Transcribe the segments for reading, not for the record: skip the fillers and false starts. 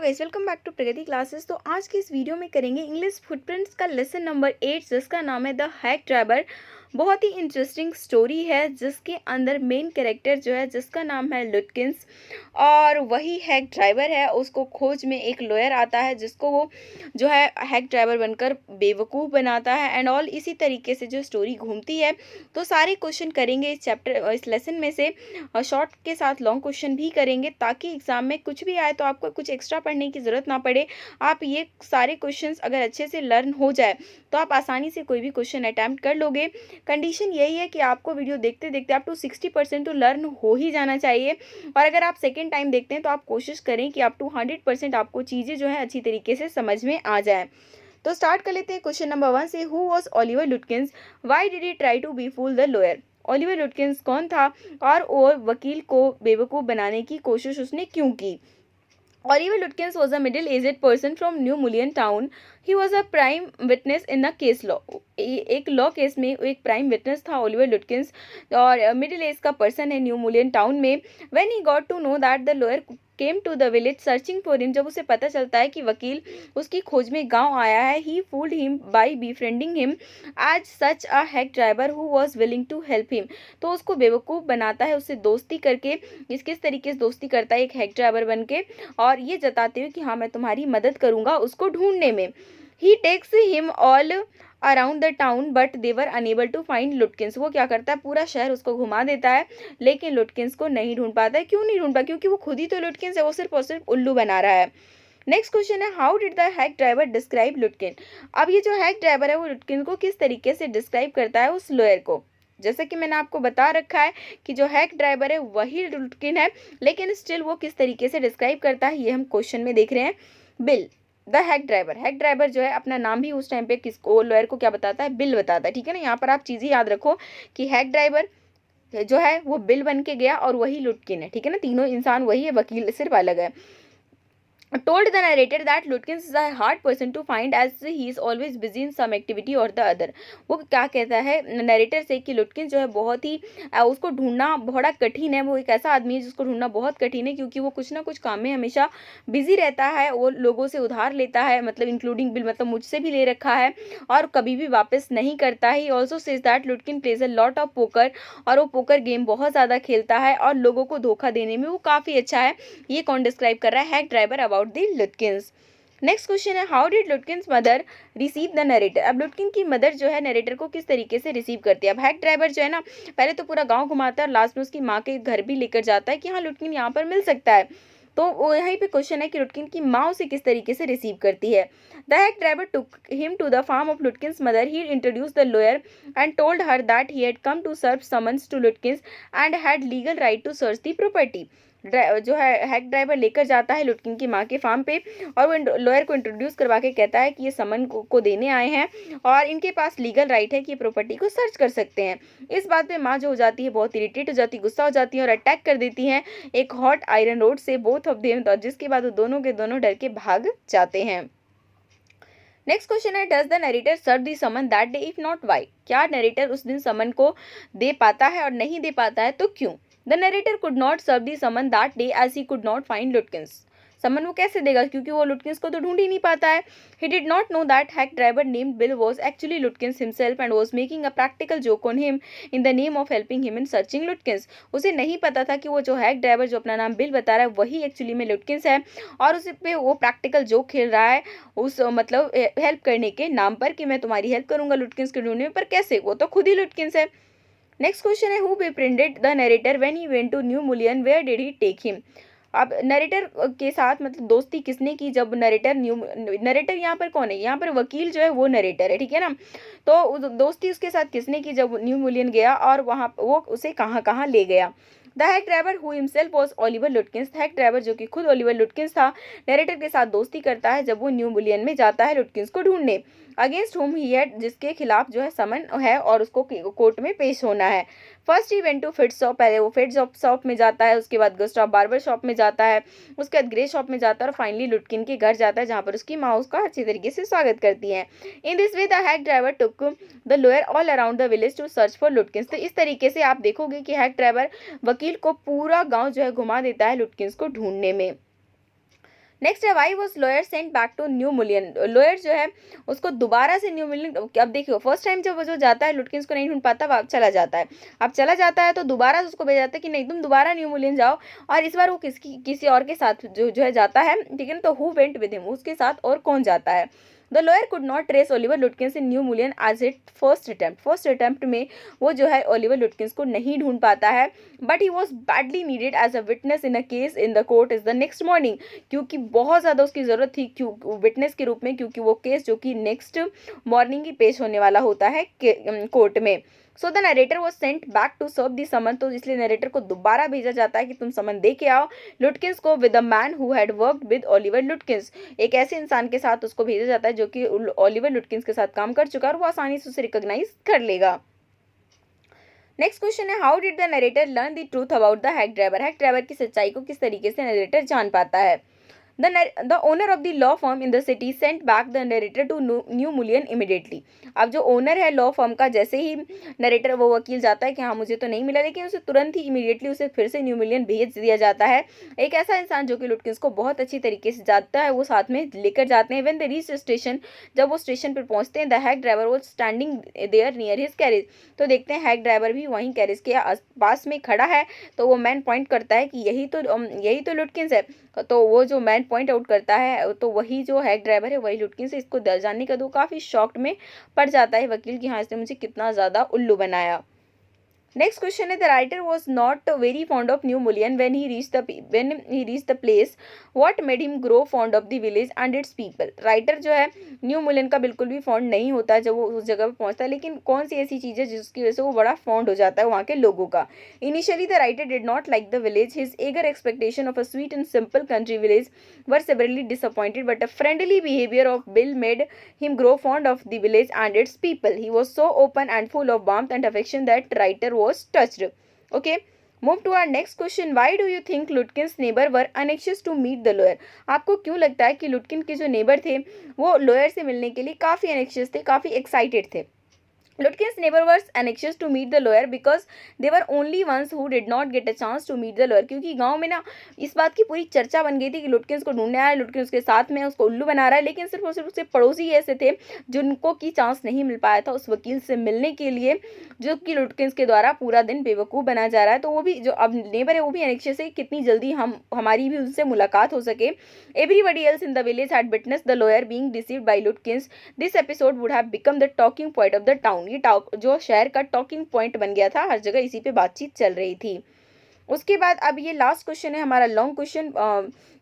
Guys, welcome back to Pragati classes. तो आज की इस वीडियो में करेंगे इंग्लिश फुटप्रिंट्स का लेसन नंबर 8 जिसका नाम है द हैक ड्राइवर। बहुत ही इंटरेस्टिंग स्टोरी है जिसके अंदर मेन कैरेक्टर जो है जिसका नाम है लुटकिंस और वही हैक ड्राइवर है। उसको खोज में एक लॉयर आता है जिसको वो जो है हैक ड्राइवर बनकर बेवकूफ़ बनाता है एंड ऑल। इसी तरीके से जो स्टोरी घूमती है। तो सारे क्वेश्चन करेंगे इस लेसन में से, शॉर्ट के साथ लॉन्ग क्वेश्चन भी करेंगे ताकि एग्जाम में कुछ भी आए तो आपको कुछ एक्स्ट्रा पढ़ने की ज़रूरत ना पड़े। आप ये सारे क्वेश्चंस अगर अच्छे से लर्न हो जाए तो आप आसानी से कोई भी क्वेश्चन अटैम्प्ट कर लोगे। कंडीशन यही है कि आपको वीडियो देखते देखते आप टू 60% तो लर्न हो ही जाना चाहिए। और अगर आप सेकेंड टाइम देखते हैं तो आप कोशिश करें कि आप टू 100% आपको चीज़ें जो है अच्छी तरीके से समझ में आ जाए। तो स्टार्ट कर लेते हैं क्वेश्चन नंबर 1 से। Who was Oliver Lutkins, why did he try to be fool the lawyer. Oliver Lutkins कौन था और वो वकील को बेवकूफ़ बनाने की कोशिश उसने क्यों की। Oliver Lutkins was a middle-aged person from New Mullion town. He was a prime witness in a case law. एक लॉ केस में एक प्राइम विटनेस था ओलिवर लुटकिंस और मिडिल एज का पर्सन है न्यू मुलियन टाउन में। When he got to know that the lawyer came to the village searching for him, जब उसे पता चलता है कि वकील उसकी खोज में गांव आया है, he fooled him by befriending him as such a hack driver who was willing to help him. तो उसको बेवकूफ़ बनाता है उससे दोस्ती करके। किस तरीके से दोस्ती करता है एक हैक ड्राइवर बन के और ये जताते हुए कि हाँ मैं तुम्हारी मदद करूँगा उसको ढूंढने में। He takes him all around the town but they were unable to find Lutkins. वो क्या करता है, पूरा शहर उसको घुमा देता है लेकिन लुटकिंस को नहीं ढूंढ पाता है। क्यों नहीं ढूंढ पाता, क्योंकि वो खुद ही तो लुटकिंस है, वो सिर्फ और सिर्फ उल्लू बना रहा है। नेक्स्ट क्वेश्चन है, how did the hack driver describe Lutkin. अब ये जो हैक ड्राइवर है वो लुटकिन को किस तरीके से डिस्क्राइब करता है उस लॉयर को। जैसा कि मैंने आपको बता रखा है कि जो हैक ड्राइवर है वही लुटकिन है, लेकिन स्टिल वो किस तरीके से डिस्क्राइब करता है ये हम क्वेश्चन में देख रहे हैं। बिल द हैक ड्राइवर जो है अपना नाम भी उस टाइम पे किसको, लॉयर को क्या बताता है, बिल बताता है। ठीक है ना, यहाँ पर आप चीज़ें याद रखो कि हैक ड्राइवर जो है वो बिल बन के गया और वही लुटकिन है। ठीक है ना, तीनों इंसान वही है, वकील सिर्फ अलग है। Told the narrator that Lutkins is a hard person to find as he is always busy in some activity or the other. वो क्या कहता है नरेटर से कि लुटकिन जो है बहुत ही उसको ढूंढना बड़ा कठिन है। वो एक ऐसा आदमी है जिसको ढूंढना बहुत कठिन है क्योंकि वो कुछ ना कुछ काम में हमेशा बिजी रहता है। वो लोगों से उधार लेता है, मतलब इंक्लूडिंग बिल, मतलब मुझसे भी ले रखा है और कभी भी वापस नहीं करता है। Also says that Lutkin plays a lot of poker, और वो पोकर गेम बहुत ज़्यादा खेलता है और लोगों को धोखा देने में वो काफ़ी अच्छा है। ये कौन डिस्क्राइब कर रहा है, hack driver about the Lutkins. Next question है, how did Lutkins mother receive the narrator. अब लुटकिन की मदर जो है नरेटर को किस तरीके से रिसीव करती है। अब हैक ड्राइवर जो है ना पहले तो पूरा गांव घुमाता है और लास्ट में उसकी माँ के घर भी लेकर जाता है कि हाँ लुटकिन यहाँ पर मिल सकता है। तो वो यहीं पे क्वेश्चन है कि लुटकिन की माँ उसे किस तरीके से रिसीव करती है। The hack driver took him to the farm of Lutkins mother. He introduce the lawyer and told her that he had come to serve summons to Lutkins and had legal right to search the property. जो है hack driver लेकर जाता है लुटकिन की माँ के farm पे और वो लॉयर को इंट्रोड्यूस करवा के कहता है कि ये समन को देने आए हैं और इनके पास लीगल राइट है कि ये प्रॉपर्टी को सर्च कर सकते हैं। इस बात पे माँ जो हो जाती है बहुत इरिटेट हो जाती है, गुस्सा हो जाती है और अटैक कर देती हैं एक हॉट आयरन रोड से बोथ ऑफ देम, जिसके बाद वो दोनों के दोनों डर के भाग जाते हैं। नेक्स्ट क्वेश्चन है, does the narrator serve the summon that day, if not why. क्या नरेटर उस दिन समन को दे पाता है और नहीं दे पाता है तो क्यों। The narrator could not serve the summon that day as he could not find Lutkins. Summon वो कैसे देगा क्योंकि वो लुटकिंस को तो ढूंढ ही नहीं पाता है। ही did not know that hack driver named bill was actually लुटकिंस himself and was making a practical joke on him in the name of helping him in searching लुटकिंस। उसे नहीं पता था कि वो जो हैक ड्राइवर जो अपना नाम बिल बता रहा है वही एक्चुअली में लुटकिंस है और उस पे वो प्रैक्टिकल जोक खेल रहा है उस मतलब हेल्प करने के नाम पर कि मैं तुम्हारी हेल्प करूंगा लुटकिंस को ढूंढने में, पर कैसे, वो तो खुद ही लुटकिंस है। नेक्स्ट क्वेश्चन है, who befriended the narrator when he went to New Mullion, where did he take him. अब नरेटर के साथ मतलब दोस्ती किसने की जब नरेटर यहाँ पर कौन है, यहाँ पर वकील जो है वो नरेटर है। ठीक है ना, तो दोस्ती उसके साथ किसने की जब न्यू मुलियन गया और वहाँ वो उसे कहाँ कहाँ ले गया। The hack driver who himself was Oliver लुटकिंस। Hack driver जो कि खुद ओलिवर लुटकिंस था नरेटर के साथ दोस्ती करता है जब वो न्यू मुलियन में जाता है लुटकिंस को ढूंढने। अगेंस्ट होम ही हैड, जिसके खिलाफ जो है समन है और उसको कोर्ट में पेश होना है। First he went to fit shop, पहले वो फिट शॉप में जाता है, उसके बाद गुस्टाव बार्बर शॉप में जाता है, उसके बाद ग्रे शॉप में जाता है और फाइनली लुटकिन के घर जाता है जहाँ पर उसकी माँ उसका अच्छी तरीके से स्वागत करती है। In this way the hack driver took the lawyer all around the village to search for Lutkins. तो इस तरीके से आप देखोगे कि हैक ड्राइवर वकील को पूरा गाँव जो है घुमा देता है लुटकिंस को ढूंढने में। नेक्स्ट है why was lawyer sent back to New Mullion, lawyer जो है उसको दोबारा से न्यू मिलियन, अब देखियो फर्स्ट टाइम जब वो जो जाता है लुटकिंस को नहीं ढूंढ पाता, अब चला जाता है, अब चला जाता है तो दोबारा उसको भेजा जाता है कि नहीं तुम दोबारा न्यू मिलियन जाओ, और इस बार वो किसी और के साथ जो है जाता है, ठीक है ना। तो हु वेंट विद हिम, उसके साथ और कौन जाता है। The lawyer could not trace Oliver Lutkins in New Mullion as it first attempt में वो जो है ओलिवर लुटकिंस को नहीं ढूंढ पाता है, but he was badly needed as a witness in a case in the court is the next morning, क्योंकि बहुत ज़्यादा उसकी ज़रूरत थी क्यों विटनेस के रूप में, क्योंकि वो केस जो कि नेक्स्ट मॉर्निंग ही पेश होने वाला होता है कोर्ट में। So the narrator was sent back to serve the summon, तो इसलिए नरेटर को दोबारा भेजा जाता है कि तुम समन दे के आओ लुटकिंस को with a man who had worked with Oliver लुटकिंस, एक ऐसे इंसान के साथ उसको भेजा जाता है जो कि ओलिवर लुटकिंस के साथ काम कर चुका है और वो आसानी से उसे रिकॉग्नाइज कर लेगा। नेक्स्ट क्वेश्चन है how did the narrator learn the truth about the hack driver, hack driver की सच्चाई को किस तरीके से नरेटर जान पाता है। The owner of the law firm in the city sent back the narrator to New Mullion immediately. अब जो ओनर है लॉ फर्म का, जैसे ही नरेटर वो वकील जाता है कि हाँ मुझे तो नहीं मिला, लेकिन उसे तुरंत ही इमीडिएटली उसे फिर से न्यू मिलियन भेज दिया जाता है। एक ऐसा इंसान जो कि लुटकिंस को बहुत अच्छी तरीके से जानता है, वो साथ में लेकर जाते हैं। व्हेन दे रीच स्टेशन, जब वो स्टेशन पर पहुंचते हैं, द हैक ड्राइवर वो standing there near his carriage, तो देखते हैं हैक ड्राइवर भी वहीं कैरेज के पास में खड़ा है। तो वो मैन पॉइंट करता है कि यही तो लुटकिंस है। तो वो जो मैन पॉइंट आउट करता है तो वही जो हैक ड्राइवर है वही लुटकिंस है। इसको जानने का तो काफ़ी शॉक्ड में पड़ जाता है वकील की, हाँ इसने मुझे कितना ज़्यादा उल्लू बनाया। नेक्स्ट क्वेश्चन है the writer was not very fond of new million when he reach the place what made him grow fond of the village and it's people. Writer जो है न्यू मिलियन का बिल्कुल भी फॉन्ड नहीं होता जब वो उस जगह पर पहुंचता है, लेकिन कौन सी ऐसी चीज़ है जिसकी वजह से वो बड़ा फॉन्ड हो जाता है वहाँ के लोगों का। Initially the writer did not like the village, his eager expectation of a sweet and simple country village were severely disappointed, but a friendly behavior of Bill made him grow fond of the village and its people. He was so open and full of warmth and affection that writer was touched. Okay. Move to our next question. Why do you think Lutkin's neighbor were anxious to meet the lawyer? आपको क्यों लगता है कि लुटकिन के जो neighbour थे वो lawyer से मिलने के लिए काफ़ी एनेक्शियस थे, काफ़ी एक्साइटेड थे। Lutkin's neighbor was anxious to meet the lawyer because they were only ones who did not get a chance to meet the lawyer. क्योंकि गांव में ना इस बात की पूरी चर्चा बन गई थी कि लुटकिंस को ढूंढने आया, लुटकिन उसके साथ में उसको उल्लू बना रहा है, लेकिन सिर्फ और सिर्फ उसके पड़ोसी ऐसे थे जिनको की चांस नहीं मिल पाया था उस वकील से मिलने के लिए, जो कि लुटकिंस के द्वारा पूरा दिन बेवकूफ़ बनाया जा रहा है। तो वो भी जो अब नेबर है वो भी एनेक्शियस है कितनी जल्दी हमारी भी उनसे मुलाकात हो सके। Everybody else in the village had witness the lawyer being deceived by Lutkins. This episode would have become the talking point of the town. ये जो शहर का टॉकिंग पॉइंट बन गया था, हर जगह इसी पे बातचीत चल रही थी। उसके बाद अब ये लास्ट क्वेश्चन है हमारा लॉन्ग क्वेश्चन,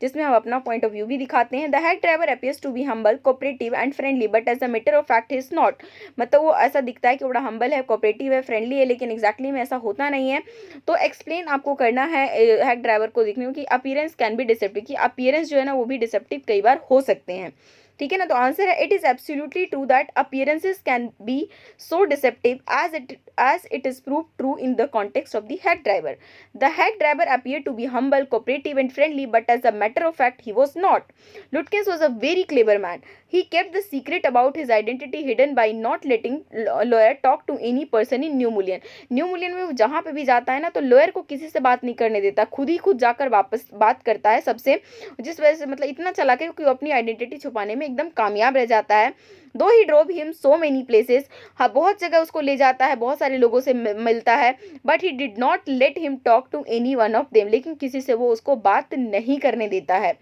जिसमें हम अपना पॉइंट ऑफ व्यू भी दिखाते हैं। The hack driver appears to be humble, cooperative and friendly, but as a matter of fact is not. मतलब वो ऐसा दिखता है कि बड़ा हम्बल है, कोऑपरेटिव है, फ्रेंडली है, लेकिन एग्जैक्टली में ऐसा होता नहीं है। तो एक्सप्लेन आपको करना है हैक ड्राइवर को देखने में कि अपीयरेंस कैन बी डिसेप्टिव, कि अपीयरेंस जो है ना वो भी डिसेप्टिव कई बार हो सकते हैं, ठीक है ना। तो आंसर है it is absolutely true that appearances can be so deceptive as it is proved true in the context of the hack driver. The hack driver appeared to be humble, cooperative and friendly, but as a matter of fact he was not. Lutkins was a very clever man. He kept the secret about his identity hidden by not letting lawyer talk to any person in New Mullion. New Mullion में वो जहाँ पे भी जाता है ना तो lawyer को किसी से बात नहीं करने देता, खुद जाकर वापस बात करता है सबसे, जिस वजह से मतलब इतना चालाक है कि वो अपनी आइडेंटिटी छुपाने में एकदम कामयाब रह जाता है। दो he drove him so many places, हाँ बहुत जगह उसको ले जाता है, बहुत सारे लोगों से मिलता है, but he did not let him talk to any one of them, लेकिन किसी से वो उसको बात नहीं करने देता है।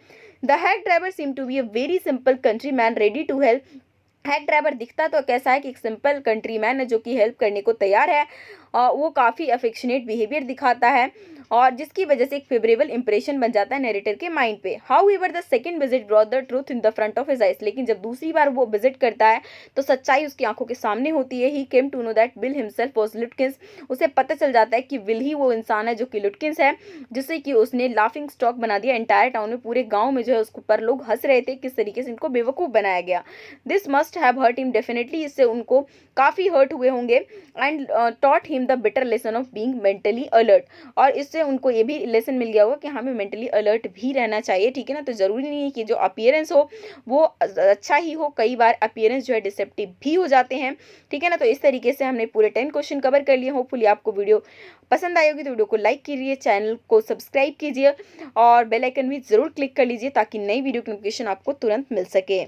The hack driver seem to be a very simple country man ready to help. Hack driver दिखता तो कैसा है कि एक सिंपल कंट्री मैन है जो कि हेल्प करने को तैयार है, और वो काफ़ी अफेक्शनेट बिहेवियर दिखाता है, और जिसकी वजह से एक फेवरेबल इंप्रेशन बन जाता है नरेटर के माइंड पे। How ever the second visit brought the truth in the front of his eyes, लेकिन जब दूसरी बार वो विजिट करता है तो सच्चाई उसकी आंखों के सामने होती है। He came to know that Bill himself was Lutkins, उसे पता चल जाता है कि विल ही वो इंसान है जो कि लुटकिंस है, जिससे कि उसने लाफिंग स्टॉक बना दिया एंटायर टाउन में, पूरे गाँव में जो है उसके ऊपर लोग हंस रहे थे किस तरीके से इनको बेवकूफ़ बनाया गया। This must have hurt him definitely, इससे उनको काफ़ी हर्ट हुए होंगे, and taught him the better lesson of being mentally alert, और इससे उससे उनको ये भी लेसन मिल गया होगा कि हमें मेंटली अलर्ट भी रहना चाहिए, ठीक है ना। तो ज़रूरी नहीं है कि जो अपीयरेंस हो वो अच्छा ही हो, कई बार अपीयरेंस जो है डिसेप्टिव भी हो जाते हैं, ठीक है ना। तो इस तरीके से हमने पूरे 10 क्वेश्चन कवर कर लिए। होपफुली आपको वीडियो पसंद आई होगी, तो वीडियो को लाइक कीजिए, चैनल को सब्सक्राइब कीजिए और बेल आइकन भी ज़रूर क्लिक कर लीजिए ताकि नई वीडियो की नोटिफिकेशन आपको तुरंत मिल सके।